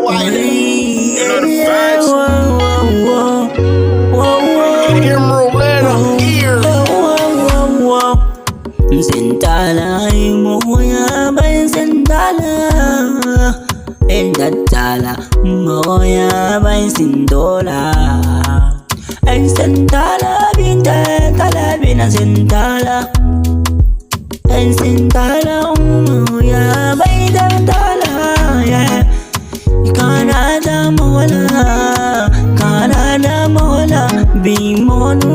White. You know the facts. Emerald letter here. Sintala moya bay sintala endatala moya bay sindola en sintala binta tala bina sintala en sintala moya bay dantala yeah Canada mola bimonu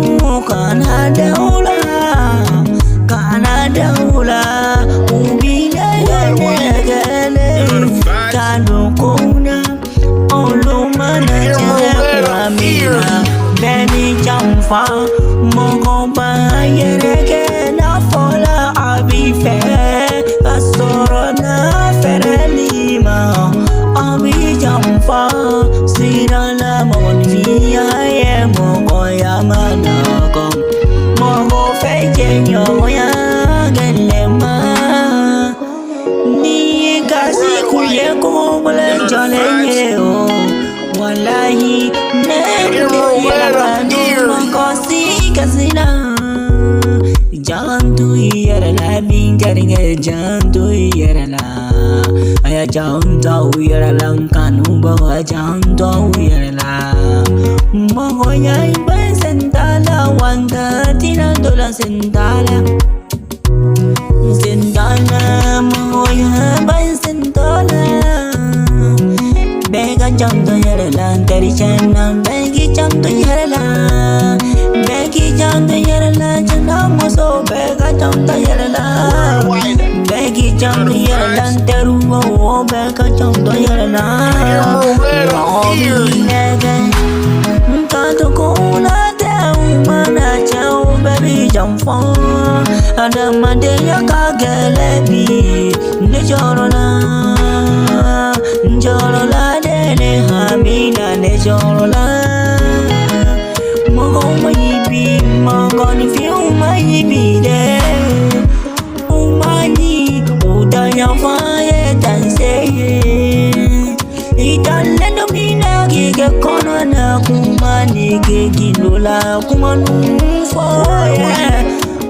Canada ula Canada ula ubina gele kanu kuna olumana jamina beni jamfa mogo ba yereke na fola abife asoro na ferelima abi jamfa sirala monfia ye mogo yamana kom mogo feje nyoya gelema ni kasi kuye ko bole jale ye o wallahi ne ko si kasina jantu yera la bingaringe jantu yera la aya jantu yera la kanu ba jantu yera la mo yai ba sentala wanga tina dola sentala sentala mo ya ba sentala bega jantu yera la teri chana begi jantu yera la begi jantu yera la chana moso bega jantu yera la begi jantu yera la teru o bega jantu yera la Kanto kuna te umana chao baby jamfa ada mande ya kagelebi ne jorola dele hamina ne jorola mogo mayibi mogo ni fiu mayibi de umani udaya faye danse italendo mina gige kono na kumani gigi lola kumanu foye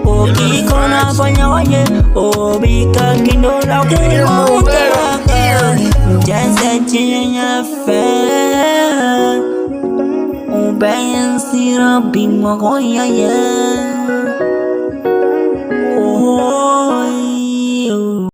oki kona fanya wanye obika kindola kumutaka jase chinya fe ubayan sirabi magoya ye oh